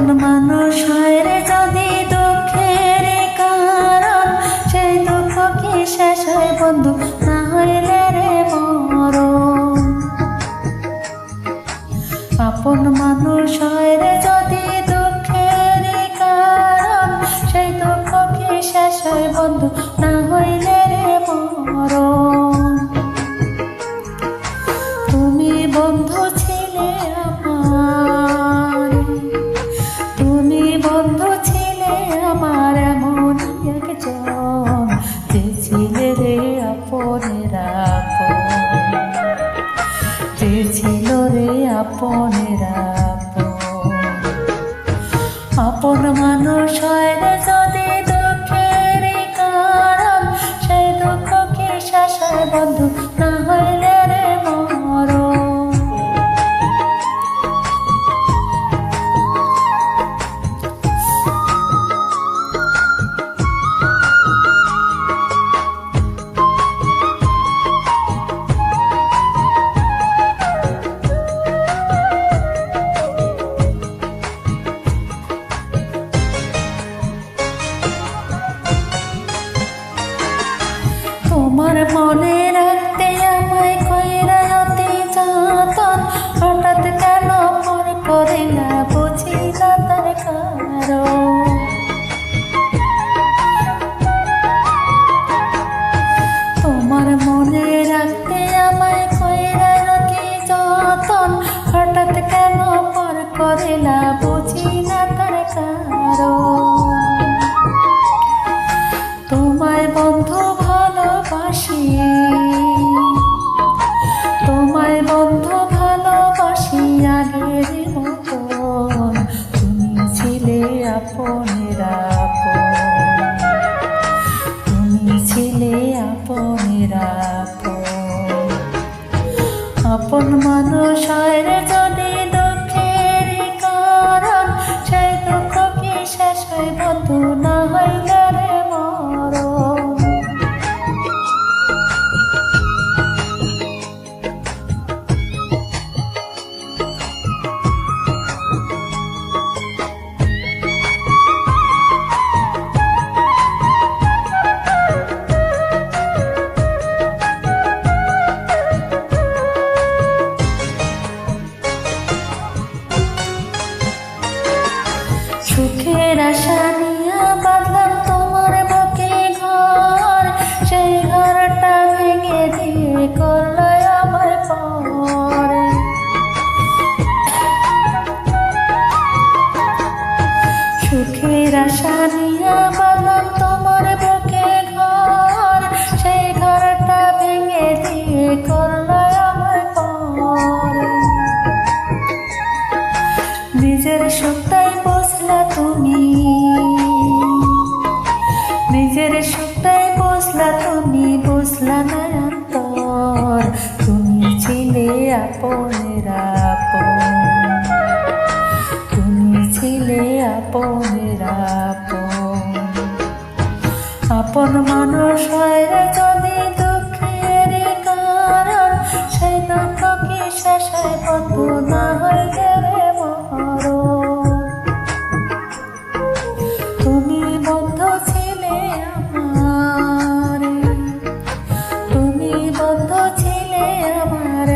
আপন মানুষ হয় রে যদি দুঃখের কারণ, সেই দুঃখ কি শেষ হয় বন্ধু না হইলে রে মরণ। আপন মানুষ হয় রে যদি দুঃখের কারণ, সেই দুঃখ কি শেষ হয় বন্ধু না হইলে রে মরণ। তুমি বন্ধু ছিলে আমার, তুমি বন্ধু ছিলে আমার এমন একজন, যে ছিলে রে আপনের আপন, যে ছিল রে আপনের আপন। আপন মানুষ হয় রে যদি দুঃখের কারণ, সেই দুঃখ কি শেষ হয় বন্ধু না হইলে রে মরণ। তোমার মনে রাখতে আমায় কইরা অতি যতন, হঠাৎ কেন মন করিলা বুঝি না তার কারণ। তোমার মনে রাখতে আমায় কইরা অতি যতন, হঠাৎ কেন মন করিলা বুঝি না তার কারণ। তোমায় বন্ধু ভালোবাসি, তোমায় বন্ধু ভালোবাসি আগের মতন, তুমি ছিলে আপনের আপন, তুমি ছিলে আপনের আপন। আপন মানুষ হয় রে যদি দুঃখের কারণ, সেই দুঃখ কি শেষ হয় বন্ধু না হইলে রে মরণ। সুখের আশা নিয়ে বাঁধলাম তোমার বুকে ঘর, সেই ঘরটা ভেঙে দিয়ে করলো আমার পর। সুখের আশা নিয়ে বাঁধলাম তোমার বুকে ঘর, সেই ঘরটা ভেঙে দিয়ে করলো আমার পর। নিজের সুখটাই বুঝলা তুমি, নিজের সুখটাই বুঝলা তুমি, বুঝলা না অন্তর, তুমি ছিলে আপনের আপন, তুমি ছিলে আপনের আপন। আপন মানুষ হয় রে যদি দুঃখের কারণ, সেই দুঃখ কি শেষ হয় বন্ধু না হইলে রে মরণ। তুমি বন্ধু ছিলে আমার, তুমি বন্ধু ছিলে আমার